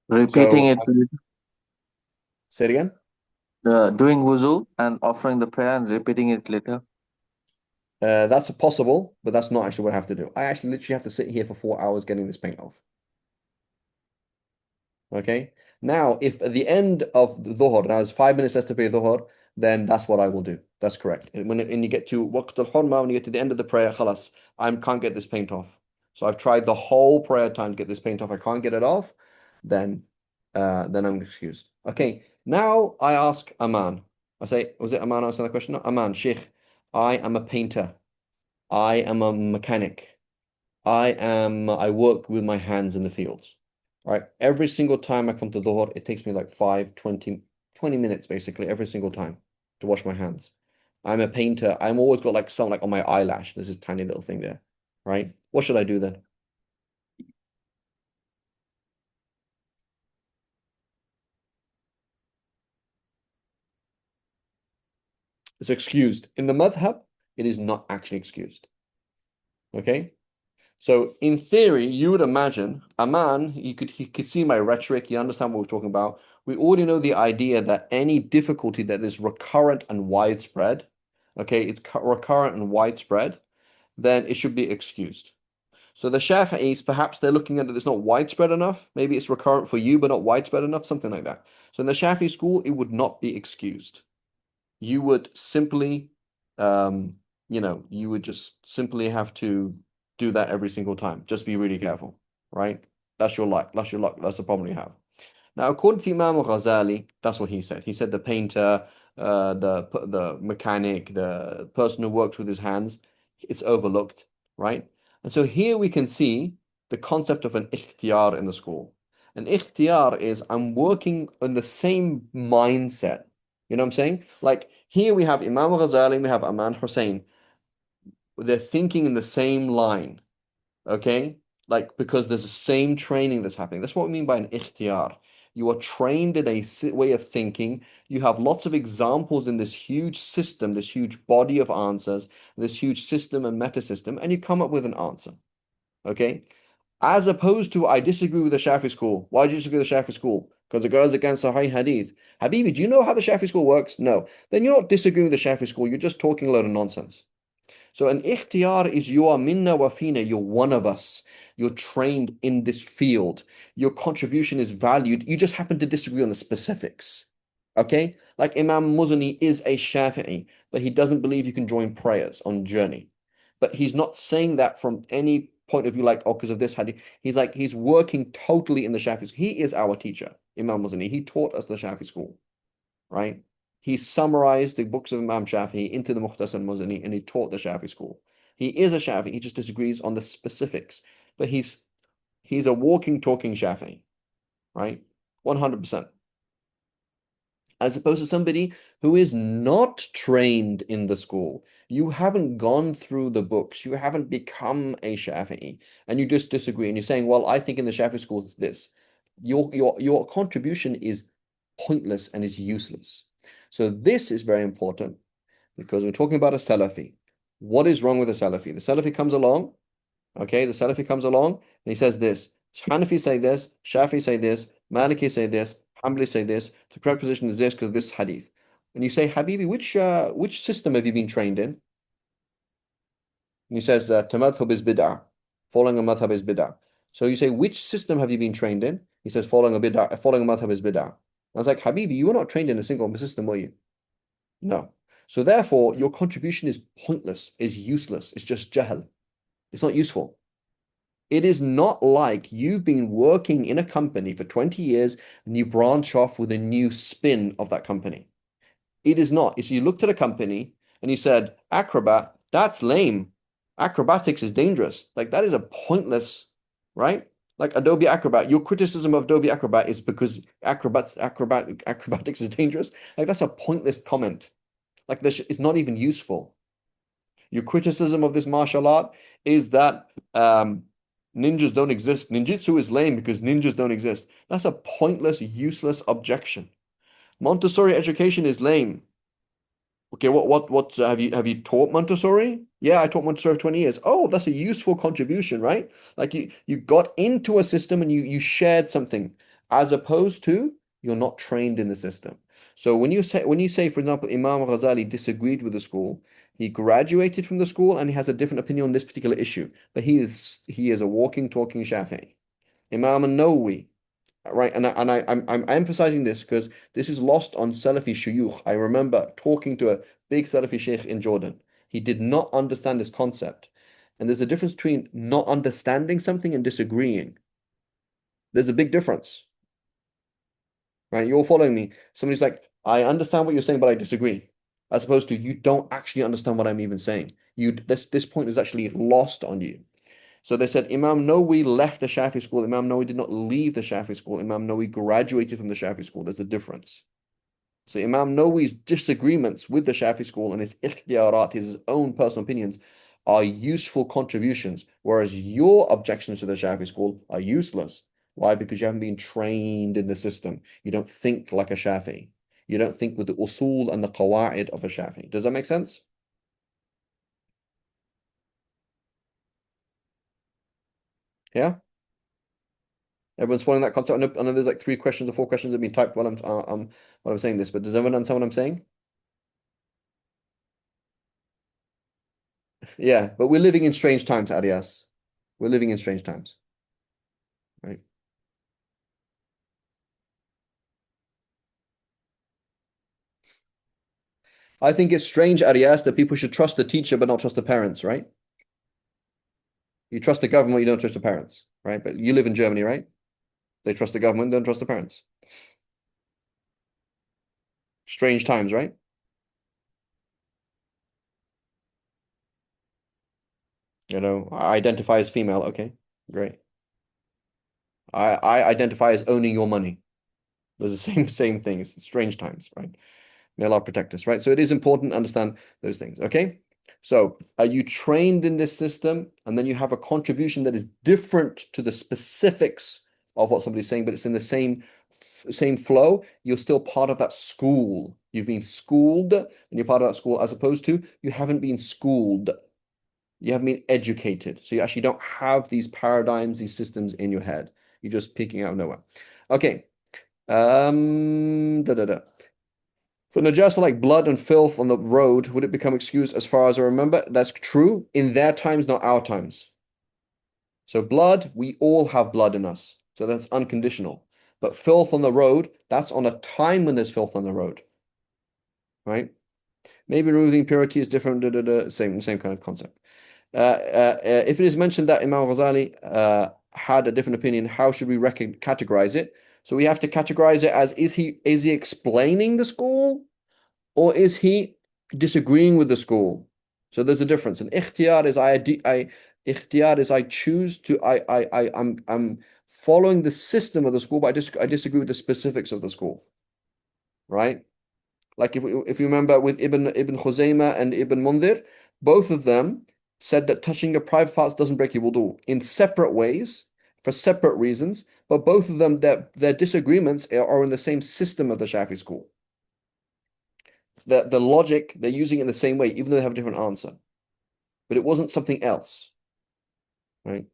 Repeating so it, say it again. doing wuzu and offering the prayer and repeating it later. That's a possible, but that's not actually what I have to do. I actually literally have to sit here for 4 hours getting this paint off. Okay. Now, if at the end of the Dhuhr, now there's 5 minutes left to pray Dhuhr, then that's what I will do. That's correct. And you get to Waqt al-Hurma, when you get to the end of the prayer, khalas, I can't get this paint off. So I've tried the whole prayer time to get this paint off. I can't get it off, then I'm excused. Okay. Now I ask Aman. I say, was it Aman asking the question? No, Aman, Sheikh, I am a painter. I am a mechanic. I work with my hands in the fields. Right? Every single time I come to Dhuhr, it takes me like 20 minutes basically every single time to wash my hands. I'm a painter. I'm always got like some like on my eyelash. There's this tiny little thing there. Right? What should I do then? It's excused. In the madhab, it is not actually excused. Okay? So in theory, you would imagine a man, he could see my rhetoric, you understand what we're talking about. We already know the idea that any difficulty that is recurrent and widespread, okay, it's recurrent and widespread, then it should be excused. So the Shafi'is, perhaps they're looking at it, it's not widespread enough. Maybe it's recurrent for you, but not widespread enough, something like that. So in the Shafi'i school, it would not be excused. You would simply, um, you would just simply have to do that every single time. Just be really careful, right? That's your luck. That's your luck. That's the problem you have. Now, according to Imam Ghazali, that's what he said. He said the painter, the mechanic, the person who works with his hands, it's overlooked, right? And so here we can see the concept of an ikhtiyar in the school. An ikhtiyar is I'm working on the same mindset. You know what I'm saying? Like here we have Imam Ghazali, we have Aman Hussein. They're thinking in the same line. Okay? Like, because there's the same training that's happening. That's what we mean by an ikhtiyar. You are trained in a way of thinking. You have lots of examples in this huge system, this huge body of answers, this huge system and meta system, and you come up with an answer. Okay? As opposed to, I disagree with the Shafi school. Why do you disagree with the Shafi school? Because it goes against Sahih Hadith. Habibi, do you know how the Shafi school works? No. Then you're not disagreeing with the Shafi school. You're just talking a load of nonsense. So an ikhtiyar is you are minna wa fina, you're one of us. You're trained in this field. Your contribution is valued. You just happen to disagree on the specifics. Okay? Like Imam Muzani is a Shafi'i, but he doesn't believe you can join prayers on journey. But he's not saying that from any point of view like, oh, because of this hadith. He's like, he's working totally in the Shafi'i. He is our teacher, Imam Muzani. He taught us the Shafi'i school, right? He summarized the books of Imam Shafi'i into the Mukhtasar Muzani and he taught the Shafi'i school. He is a Shafi'i, he just disagrees on the specifics. But he's a walking, talking Shafi'i, right? 100%. As opposed to somebody who is not trained in the school. You haven't gone through the books. You haven't become a Shafi'i. And you just disagree. And you're saying, well, I think in the Shafi'i school it's this. Your contribution is pointless and is useless. So this is very important because we're talking about a Salafi. What is wrong with a Salafi? The Salafi comes along, okay? The Salafi comes along and he says this. Hanafi say this, Shafi say this, Maliki say this, Hanbali say this. The correct position is this because of this hadith. And you say, Habibi, which system have you been trained in? And he says, Tamadhub is bid'ah. Following a madhab is bid'ah. So you say, which system have you been trained in? He says, following a madhab is bid'ah. I was like, Habibi, you were not trained in a single system, were you? No. So therefore, your contribution is pointless, is useless. It's just jahl. It's not useful. It is not like you've been working in a company for 20 years and you branch off with a new spin of that company. It is not. It's you looked at a company and you said, Acrobat, that's lame. Acrobatics is dangerous. Like that is a pointless, right? Like Adobe Acrobat, your criticism of Adobe Acrobat is because acrobatics is dangerous. Like that's a pointless comment. Like this, it's not even useful. Your criticism of this martial art is that ninjas don't exist. Ninjutsu is lame because ninjas don't exist. That's a pointless, useless objection. Montessori education is lame. Okay, what have you taught Montessori? Yeah, I taught Montessori for 20 years. Oh, that's a useful contribution, right? Like you got into a system and you shared something, as opposed to you're not trained in the system. So when you say, for example, Imam Ghazali disagreed with the school, he graduated from the school and he has a different opinion on this particular issue, but he is a walking, talking Shafi'i. Imam Nawawi, right? I'm emphasizing this because this is lost on Salafi shuyukh. I remember talking to a big Salafi sheikh in Jordan. He did not understand this concept. And there's a difference between not understanding something and disagreeing. There's a big difference, right? You're following me. Somebody's like, I understand what you're saying, but I disagree. As opposed to you don't actually understand what I'm even saying. This point is actually lost on you. So they said Imam Nawawi left the Shafi school. Imam Nawawi did not leave the Shafi school. Imam Nawawi graduated from the Shafi school. There's a difference. So Imam Nawawi's disagreements with the Shafi school and his ikhtiyarat, his own personal opinions, are useful contributions, whereas your objections to the Shafi school are useless. Why? Because you haven't been trained in the system. You don't think like a Shafi. You don't think with the usul and the qawa'id of a Shafi. Does that make sense? Yeah? Everyone's following that concept. I know there's like 3 questions or 4 questions that have been typed while I'm saying this, but does everyone understand what I'm saying? Yeah, but we're living in strange times, Arias. We're living in strange times, right? I think it's strange, Arias, that people should trust the teacher but not trust the parents, right? You trust the government, you don't trust the parents, right? But you live in Germany, right? They trust the government, don't trust the parents. Strange times, right? I identify as female. Okay, great. I identify as owning your money. Those are the same thing. It's strange times, right? May Allah protect us, right? So it is important to understand those things, okay? So are you trained in this system and then you have a contribution that is different to the specifics of what somebody's saying, but it's in the same flow, you're still part of that school. You've been schooled and you're part of that school, as opposed to you haven't been schooled. You haven't been educated. So you actually don't have these paradigms, these systems in your head. You're just peeking out of nowhere. Okay. Da, da, da. For najasa like blood and filth on the road, would it become excused as far as I remember? That's true in their times, not our times. So blood, we all have blood in us. So that's unconditional. But filth on the road, that's on a time when there's filth on the road. Right? Maybe removing impurity is different, same kind of concept. If it is mentioned that Imam Ghazali had a different opinion, how should we categorize it? So we have to categorize it as is he explaining the school or is he disagreeing with the school? So there's a difference. And ikhtiyar is I choose to I'm following the system of the school, but I disagree with the specifics of the school. Right? Like if you remember with Ibn Khuzaymah and Ibn Mundhir, both of them said that touching your private parts doesn't break your wudu in separate ways for separate reasons, but both of them their disagreements are in the same system of the Shafi school. The logic, they're using it in the same way, even though they have a different answer. But it wasn't something else, right?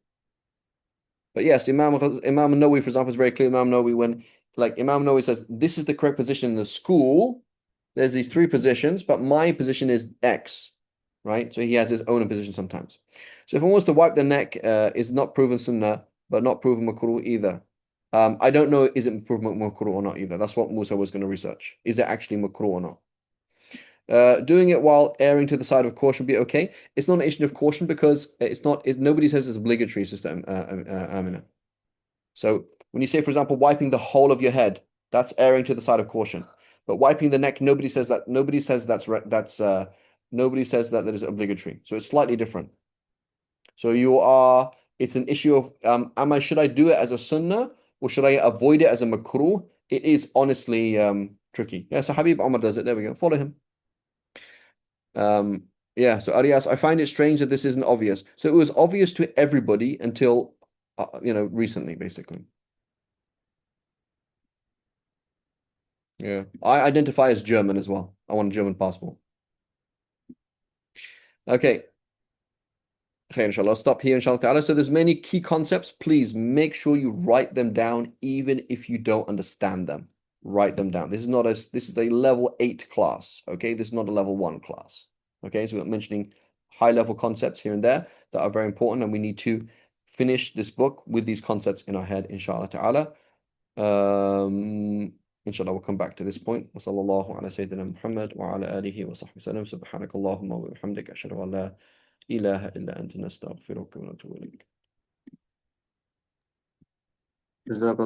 But yes, Imam Nawawi, for example, is very clear. Imam Nawawi, when Imam Nawawi says this is the correct position in the school, there's these 3 positions, but my position is X, right? So he has his own position sometimes. So if one was to wipe the neck, is not proven sunnah, but not proven makruh either. I don't know, is it proven makruh or not either? That's what Musa was going to research. Is it actually makruh or not? Doing it while erring to the side of caution would be okay. It's not an issue of caution because nobody says it's obligatory, Sister Amina. So when you say, for example, wiping the whole of your head, that's erring to the side of caution. But wiping the neck, nobody says that. Nobody says nobody says that is obligatory. So it's slightly different. So it's an issue of should I do it as a sunnah or should I avoid it as a makruh? It is honestly tricky. Yeah, so Habib Omar does it. There we go. Follow him. Yeah, so Arias, I find it strange that this isn't obvious. So it was obvious to everybody until recently, basically. Yeah, I identify as German as well. I want a German passport. Okay. Okay, inshallah, I'll stop here, inshallah ta'ala. So there's many key concepts. Please make sure you write them down, even if you don't understand them. Write them down. This is a level 8 class. Okay, this is not a level 1 class. Okay, so we're mentioning high level concepts here and there that are very important, and we need to finish this book with these concepts in our head, inshallah ta'ala. Inshallah, we'll come back to this point. Wa sallallahu ala sayyidina Muhammad wa ala alihi wa sahbihi sallam. Subhanakallahumma wa bihamdika ashhadu an la ilaha illa anta nastaghfiruka wa natubu ilayk. Jazakallah.